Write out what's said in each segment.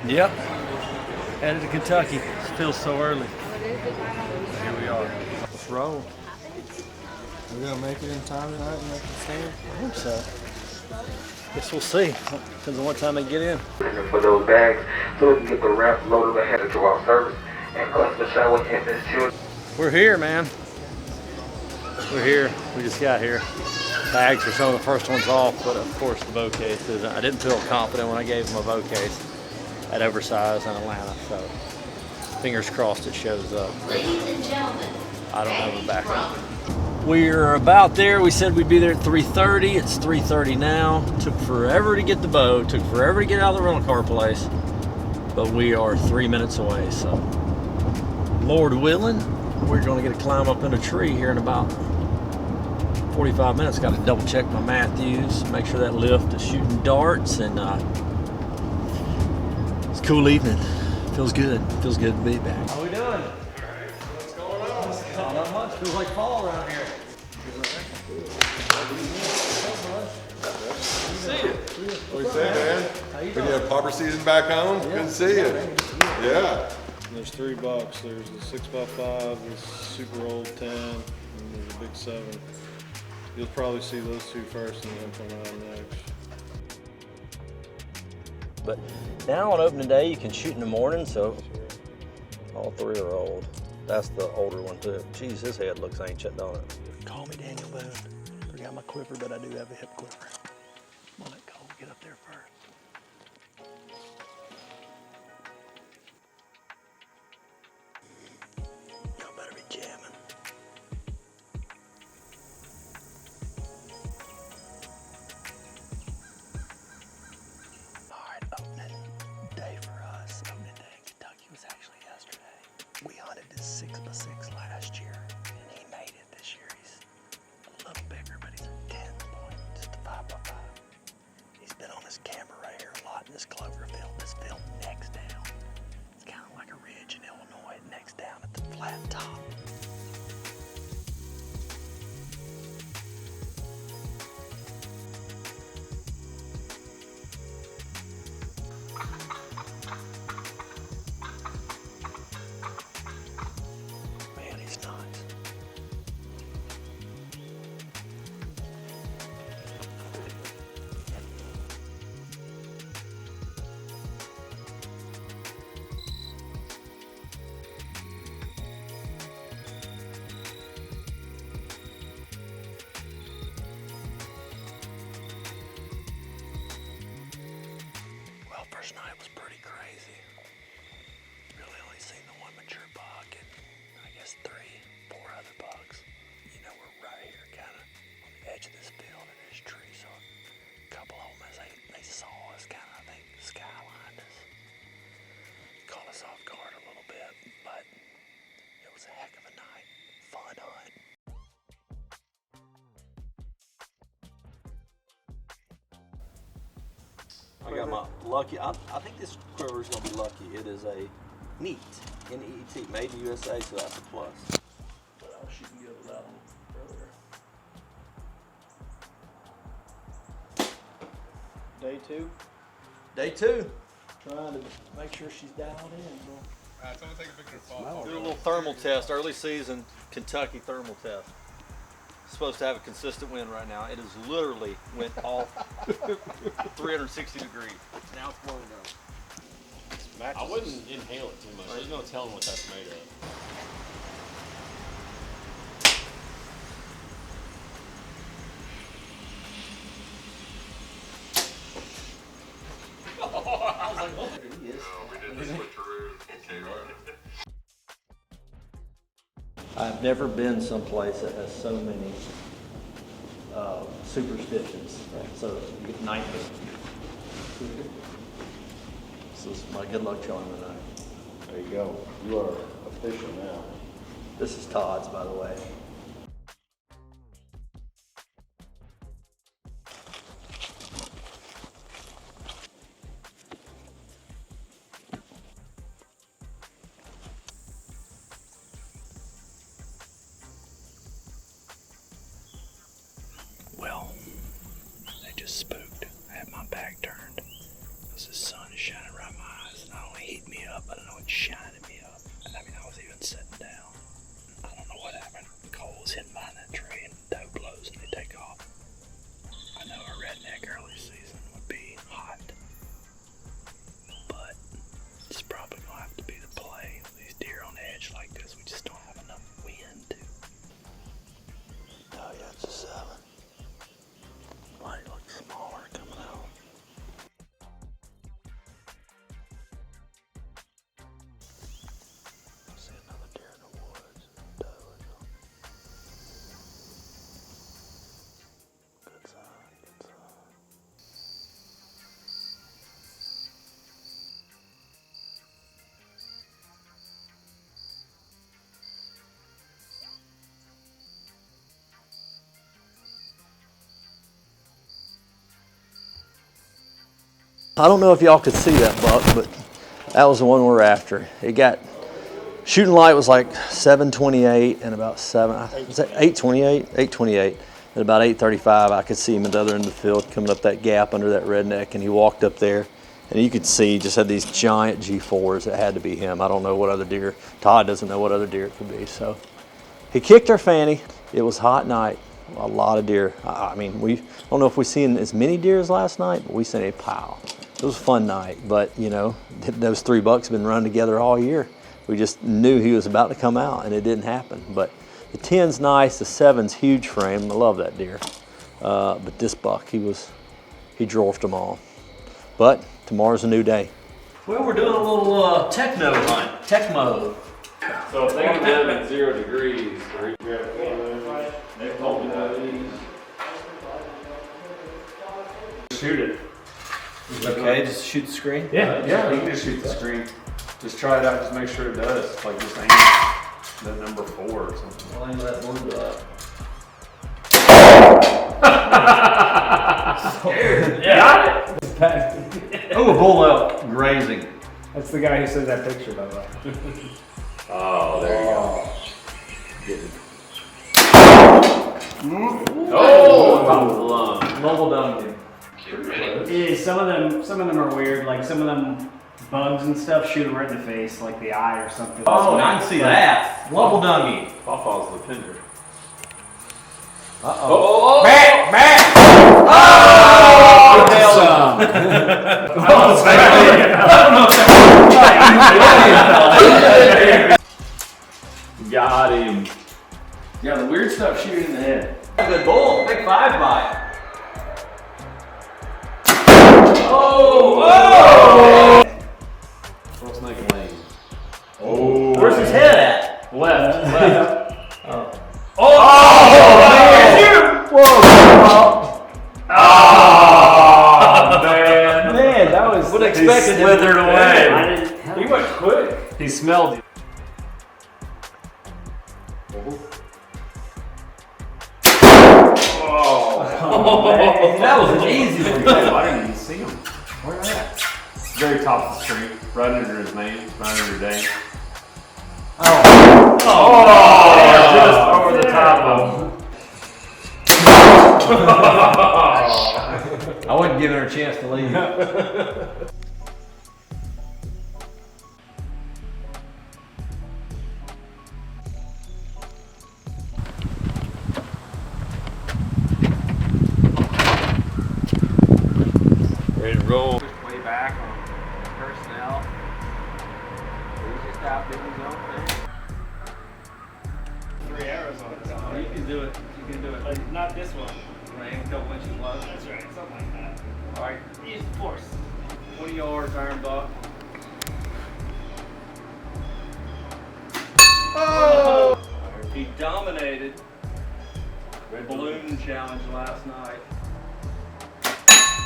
Yep. Headed to Kentucky. It feels so early. Here we are. Let's roll. We're gonna make it in time tonight and make the stand? I hope so. Guess we'll see. Depends on what time they get in. For those bags, so we can get the ramp loaded ahead of our service and customer shower and this children. We're here, man. We're here. We just got here. Bags are some of the first ones off, but of course the bow case is. I didn't feel confident when I gave them a bow case at Oversize in Atlanta, so fingers crossed it shows up. Ladies and gentlemen, I don't have a backup. We're about there. We said we'd be there at 3:30. It's 3:30 now. Took forever to get the boat. Took forever to get out of the rental car place. But we are 3 minutes away, so Lord willing, we're going to get a climb up in a tree here in about 45 minutes. Got to double check my Matthews, make sure that lift is shooting darts, and it's a cool evening. Feels good. Feels good to be back. How we doing? What's going on? Not much. Feels like fall around here. What do you say, man? We have popper season back home? Good to see you. Yeah. There's 3 bucks. There's the 6x5, this super old 10, and there's a big 7. You'll probably see those 2 first and then come out next. But now on opening day, you can shoot in the morning, so all 3 are old. That's the older one too. Geez, his head looks ancient, don't it? Call me Daniel Boone. Forgot my quiver, but I do have a hip quiver. Come on, Cole, get up there first. Y'all better be jamming. All right, opening day for us. Opening day in Kentucky was actually yesterday. We hunted this 6x6 last year, and he made it this year. He's a little bigger, but he's a 10 point, just a 5x5. He's been on this camera right here a lot in this clover field. This field necks down. It's kind of like a ridge in Illinois. It necks down at the flat top. Man, he's nice. Well, first night was pretty crazy. Really only seen the one mature buck and I guess 3, 4 other bucks. You know, we're right here kind of on the edge of this field and this tree, so a couple of them, as they saw us, kind of, I think, skylined us. Caught us off guard a little bit, but it was a heck of a night. Fun hunt. I got my lucky, I think this quiver is going to be lucky. It is a NEAT, N-E-E-T, made in USA, so that's a plus. But I was shooting good with that one earlier. Day 2? Day 2. Trying to make sure she's dialed in, bro. Alright, someone take a picture of fall. Do a little thermal test, early season Kentucky thermal test. Supposed to have a consistent wind right now. It is literally went off 360 degrees. Now it's blowing down. I wouldn't inhale it too much. There's no telling what that's made of. I was like, oh, he is. We did the switcheroo. Okay, right. I've never been someplace that has so many superstitions. So you get nightmare. This is my good luck charm tonight. There you go. You are official now. This is Todd's, by the way. Well, they just spooked. I had my back turned because the sun is shining right in my eyes, and I don't know if y'all could see that buck, but that was the one we're after. It got, shooting light was like 7:28 and about 8:28? 8:28. At about 8:35, I could see him at the other end of the field coming up that gap under that redneck, and he walked up there. And you could see he just had these giant G4s. It had to be him. I don't know what other deer. Todd doesn't know what other deer it could be. So he kicked our fanny. It was a hot night. A lot of deer. I mean, I don't know if we've seen as many deer as last night, but we seen a pile. It was a fun night. But, you know, those 3 bucks have been running together all year. We just knew he was about to come out, and it didn't happen. But the 10's nice. The 7's huge frame. I love that deer. But this buck, he dwarfed them all. But tomorrow's a new day. Well, we're doing a little techno hunt, Tecmo. So if they can live at 0 degrees, or they told me that. Shoot it. Okay, just shoot the screen? Yeah, you can just shoot the screen. Just try it out, just make sure it does. Like just aim the number 4 or something. I'll aim that blue up. Scared. Yeah. Got it. Oh, a bull elk grazing. That's the guy who sent that picture, by the way. Oh, there you go. Mobile dummy. Yeah, some of them are weird. Like some of them bugs and stuff shoot them right in the face, like the eye or something. Oh, I can see that. Mobile dummy. Pawpaw's the pinder. Uh-oh. Back! Oh! Got him. Yeah, the weird stuff shooting in the head. Good bull, big 5 bite. Oh! Let's make a lane. Oh! Where's his head at? Left. Oh! Man! Whoa! Man, that was. Would have expected him. Slithered away. He went quick. He smelled you. That was an easy one. I didn't even see him. Where at? Very top of the street, right under his name, right under Dane. Just over the top of him. I wasn't giving her a chance to leave. Ready to roll. Way back on personnel. He's just out doing his own thing. 3 arrows on it. You can do it. You can do it. But not this one. Right, a couple inches low. That's right. Something like that. All right. Use the force. 20 yards, iron buck. Oh! He dominated Red Balloon Challenge last night.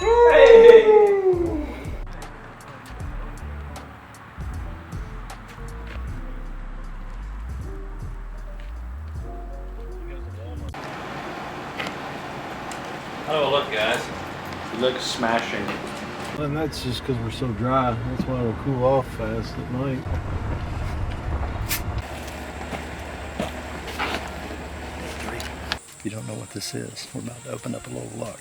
Hey! How do I look, guys? You look smashing. And that's just because we're so dry. That's why it'll cool off fast at night. If you don't know what this is, we're about to open up a little luck.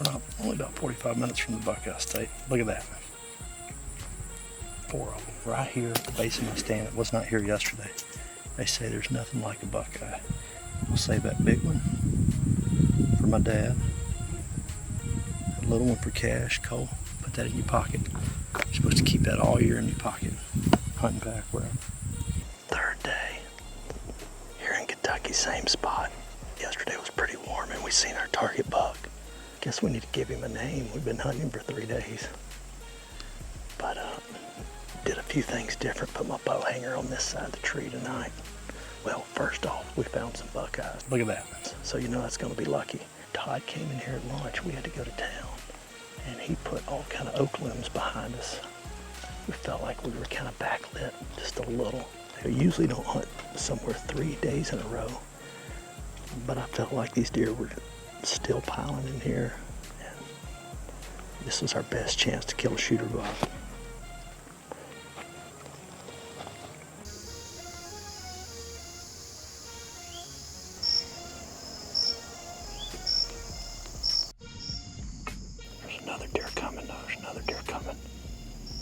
We're not only about 45 minutes from the Buckeye State. Look at that. 4 of them right here at the base of my stand. It was not here yesterday. They say there's nothing like a Buckeye. We'll save that big one for my dad. A little one for Cash. Cole, put that in your pocket. You're supposed to keep that all year in your pocket. Hunting back, wherever. 3rd day here in Kentucky, same spot. Yesterday was pretty warm and we seen our target buck. Guess we need to give him a name. We've been hunting him for 3 days. But did a few things different. Put my bow hanger on this side of the tree tonight. Well, first off, we found some buckeyes. Look at that. So you know that's gonna be lucky. Todd came in here at lunch. We had to go to town and he put all kind of oak limbs behind us. We felt like we were kind of backlit just a little. I usually don't hunt somewhere 3 days in a row, but I felt like these deer were still piling in here. And this was our best chance to kill a shooter buck. There's another deer coming. No, there's another deer coming.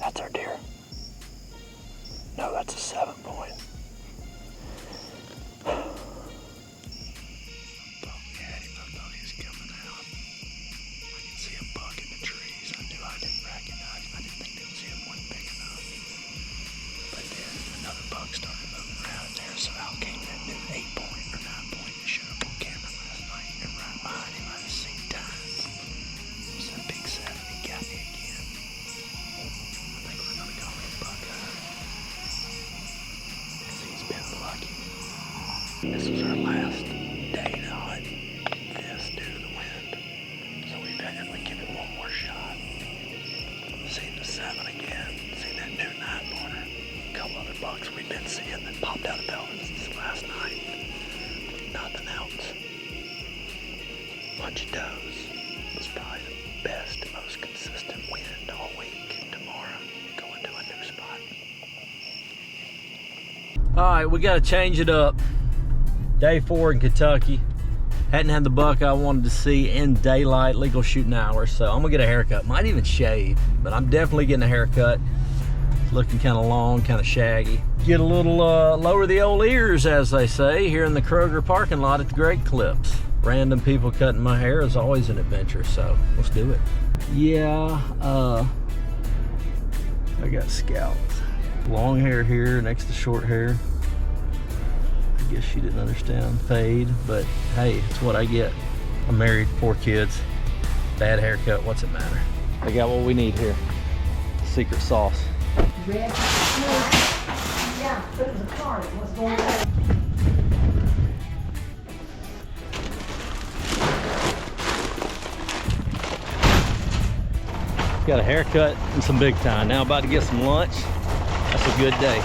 That's our deer. No, that's a 7-point. This was our last day to hunt this due to the wind. So we figured we'd give it one more shot. Seen the 7 again, seen that new 9-pointer. A couple other bucks we'd been seeing that popped out of velvets this last night. Nothing else. Bunch of does. It was probably the best, most consistent wind all week. Tomorrow, going to a new spot. All right, we got to change it up. Day 4 in Kentucky. Hadn't had the buck I wanted to see in daylight, legal shooting hours, so I'm gonna get a haircut. Might even shave, but I'm definitely getting a haircut. It's looking kind of long, kind of shaggy. Get a little lower the old ears, as they say, here in the Kroger parking lot at the Great Clips. Random people cutting my hair is always an adventure, so let's do it. Yeah, I got scalped. Long hair here next to short hair. I guess she didn't understand fade, but hey, it's what I get. I'm married, 4 kids, bad haircut, what's it matter? I got what we need here. Secret sauce. Red. Yeah, but it was a card. What's going on? Got a haircut and some big time. Now about to get some lunch. That's a good day.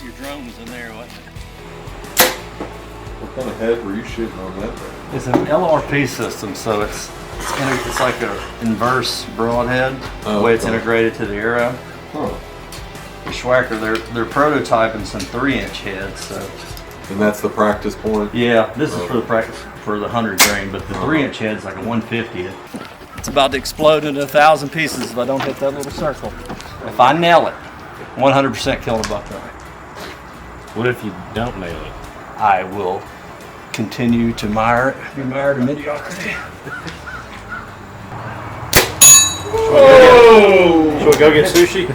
Your drone was in there, wasn't it? What kind of head were you shooting on that thing? It's an LRP system, so it's like an inverse broadhead, the way it's integrated to the arrow. Huh. The Schwacker, they're prototyping some 3-inch heads, so. And that's the practice point? Yeah, this is for the practice for the 100 grain, but the 3-inch head's like a 150th. It's about to explode into 1,000 pieces if I don't hit that little circle. If I nail it, 100% killing a buck tonight. What if you don't nail it? I will continue to be mired in mediocrity. Whoa! Should we go get sushi?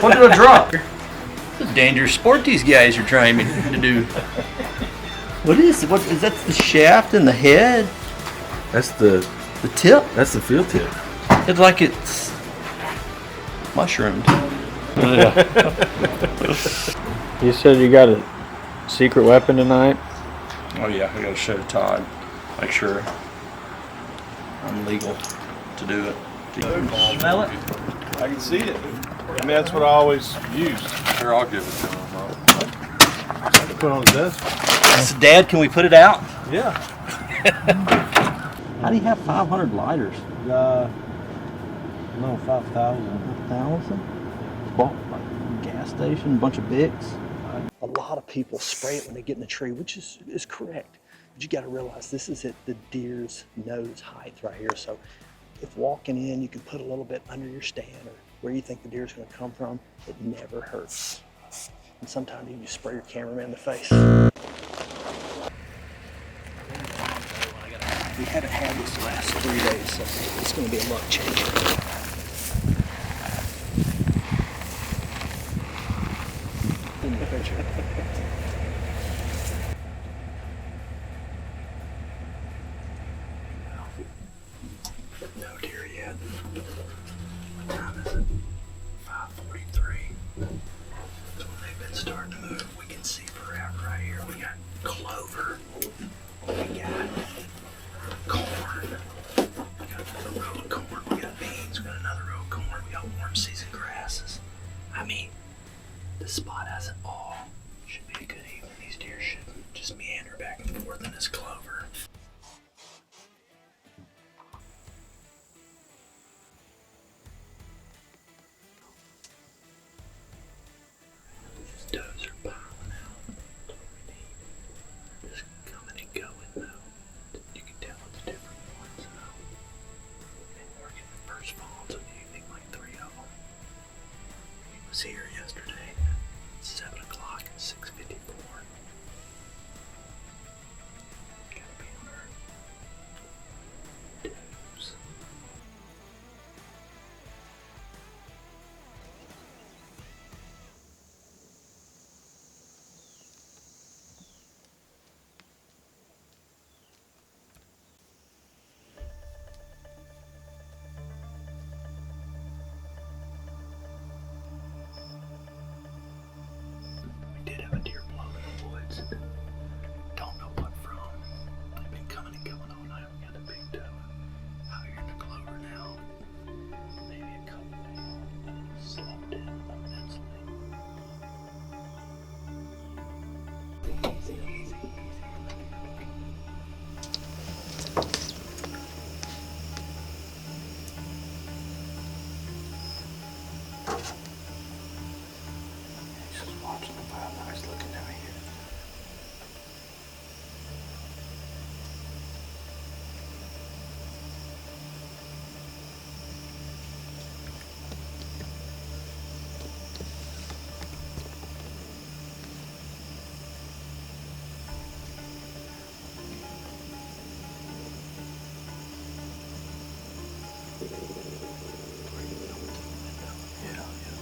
What did I drop? It's a dangerous sport these guys are trying to do. What is it? What is that? The shaft and the head? That's the tip? That's the field tip. It's like it's mushroomed. You said you got a secret weapon tonight? Oh yeah, I gotta show Todd. Make sure I'm legal to do it. Smell it? I can see it. I mean, that's what I always use. Here, I'll give it to him. Put it on the desk. So Dad, can we put it out? Yeah. How do you have 500 lighters? No, 5,000. 1,000? Bought like a gas station, a bunch of Bics. A lot of people spray it when they get in the tree, which is correct. But you got to realize this is at the deer's nose height right here. So if walking in, you can put a little bit under your stand or where you think the deer's going to come from. It never hurts. And sometimes you just spray your cameraman in the face. We haven't had this the last 3 days, so it's going to be a luck changer. In the picture. No deer yet. What time is it? 5:43. So when they've been starting to move, we can see forever right here. We got clover. We got corn. We got another row of corn. We got beans. We got This spot has it all. Should be a good evening. These deer shouldn't just meander back and forth in this clover. These does are piling out. That's what we need. Just coming and going though. You can tell it's different ones though. And we're getting the first falls of the evening, like 3 of them. He was here yesterday at 7 o'clock and 6:54. Gotta be on her toes. We did have a deer blow in the woods. Don't know what from. They've been coming and going all night. We got a big doe out here in the clover now. Maybe a couple more. Slowed down immensely. Easy, easy, easy. He's just watching the fire. Now he's looking at me here. Yeah, yeah.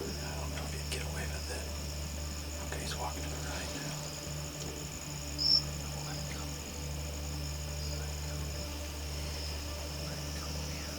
I don't know if he'd get away with it. Okay, he's walking to the right now. Let him go. Let him go. Let him go, man.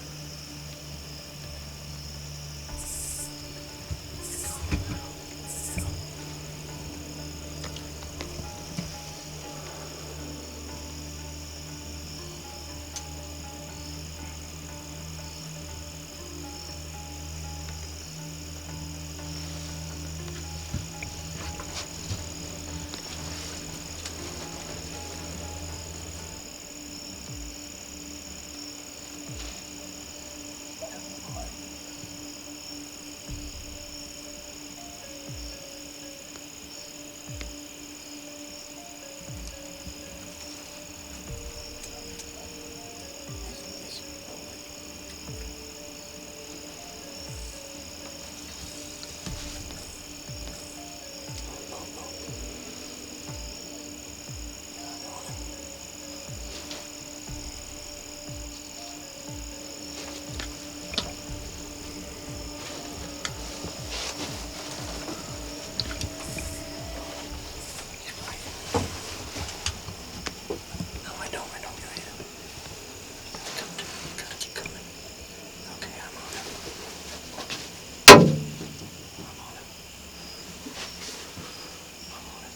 No, I don't. I don't. Yeah, yeah. Come to me. You gotta keep coming. Okay, I'm on it. I'm on it. I'm on it.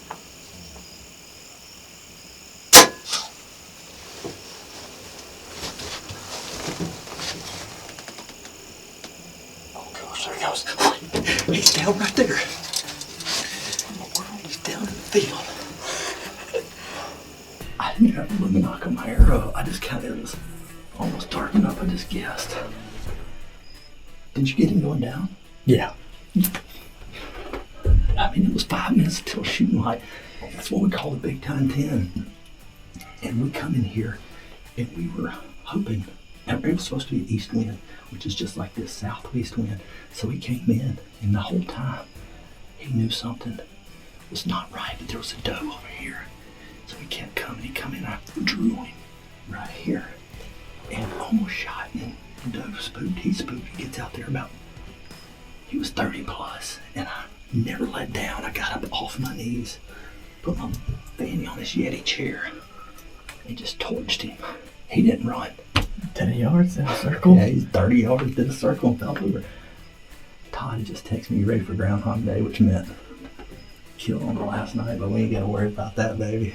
Oh gosh, there he goes. He's down right there. He's down in the field. I didn't have a luminac on my arrow. I just kind of, it was almost dark enough. I just guessed. Did you get him going down? Yeah. I mean, it was 5 minutes until shooting light. That's what we call the big time 10. And we come in here and we were hoping, and it was supposed to be an east wind, which is just like this southwest wind. So he came in and the whole time he knew something was not right, that there was a doe over here. So he kept coming, he come in, I drew him right here and almost shot him. The doe spooked, he spooked, he gets out there about, he was 30 plus, and I never let down. I got up off my knees, put my fanny on his Yeti chair, and just torched him. He didn't run. 10 yards in a circle? Yeah, he's 30 yards in a circle and fell over. Todd just texted me, you ready for Groundhog Day, which meant kill on the last night, but we ain't gotta worry about that, baby.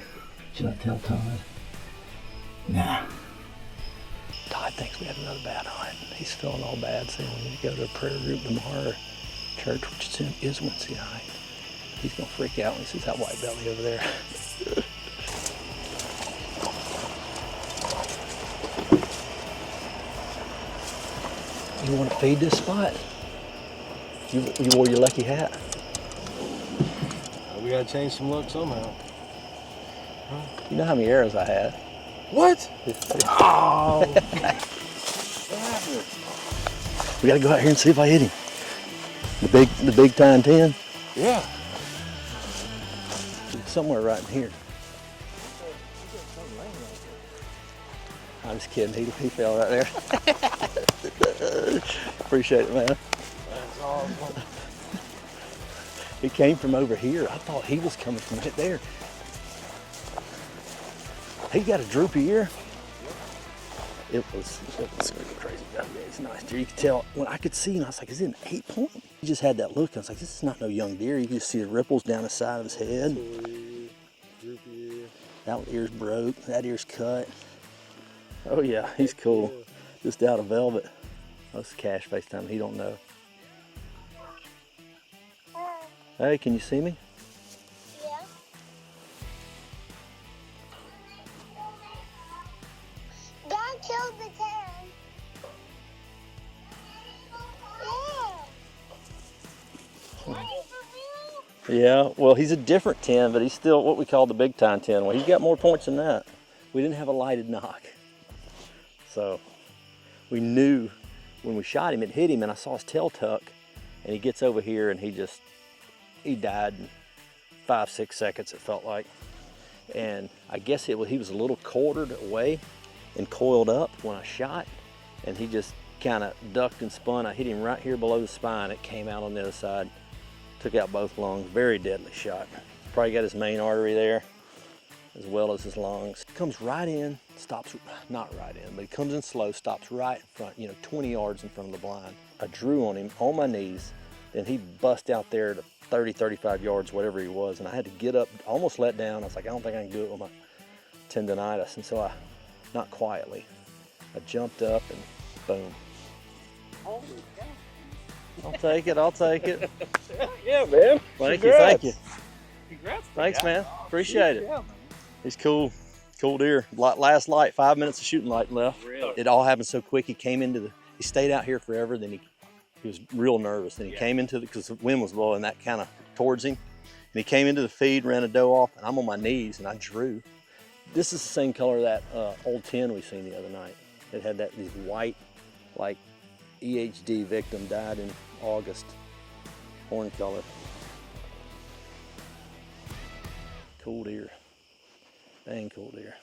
Should I tell Todd? Nah. Todd thinks we had another bad hunt. He's feeling all bad, saying we need to go to a prayer group tomorrow, church, which is Wednesday night. He's gonna freak out when he sees that white belly over there. You want to feed this spot? You wore your lucky hat. We gotta change some luck somehow. You know how many arrows I had? What? Oh! We gotta go out here and see if I hit him. The big time 10. Yeah. Somewhere right in here. I'm just kidding. He fell right there. Appreciate it, man. That's awesome. He came from over here. I thought he was coming from right there. He got a droopy ear. It was really crazy. Yeah, it's a nice deer. You could tell when I could see him. I was like, "Is it an 8-point?" He just had that look. I was like, "This is not no young deer." You could just see the ripples down the side of his head. Droopy ear. That ear's broke. That ear's cut. Oh yeah, he's cool. Just out of velvet. That's Cash FaceTime. He don't know. Hey, can you see me? Yeah. Dad killed the 10. Yeah. Yeah, well, he's a different 10, but he's still what we call the big time 10. Well, he's got more points than that. We didn't have a lighted knock. So we knew when we shot him, it hit him, and I saw his tail tuck, and he gets over here, and he died in 5-6 seconds, it felt like. And I guess he was a little quartered away and coiled up when I shot, and he just kind of ducked and spun. I hit him right here below the spine. It came out on the other side, took out both lungs. Very deadly shot. Probably got his main artery there, as well as his lungs. Comes right in, stops, not right in, but he comes in slow, stops right in front, 20 yards in front of the blind. I drew on him on my knees, then he bust out there to 30, 35 yards, whatever he was, and I had to get up, almost let down. I was like, I don't think I can do it with my tendonitis, and so not quietly, I jumped up and boom. I'll take it. Yeah, man. Thank Congrats. you. Congrats. Thanks, man. Appreciate it. He's cool deer. Last light, 5 minutes of shooting light left. Really? It all happened so quick. He stayed out here forever. Then he was real nervous. Then he came into because the wind was blowing that kind of towards him. And he came into the feed, ran a doe off, and I'm on my knees and I drew. This is the same color that old 10 we seen the other night. It had these white, like EHD victim, died in August, horn color. Cool deer. Dang cool deer.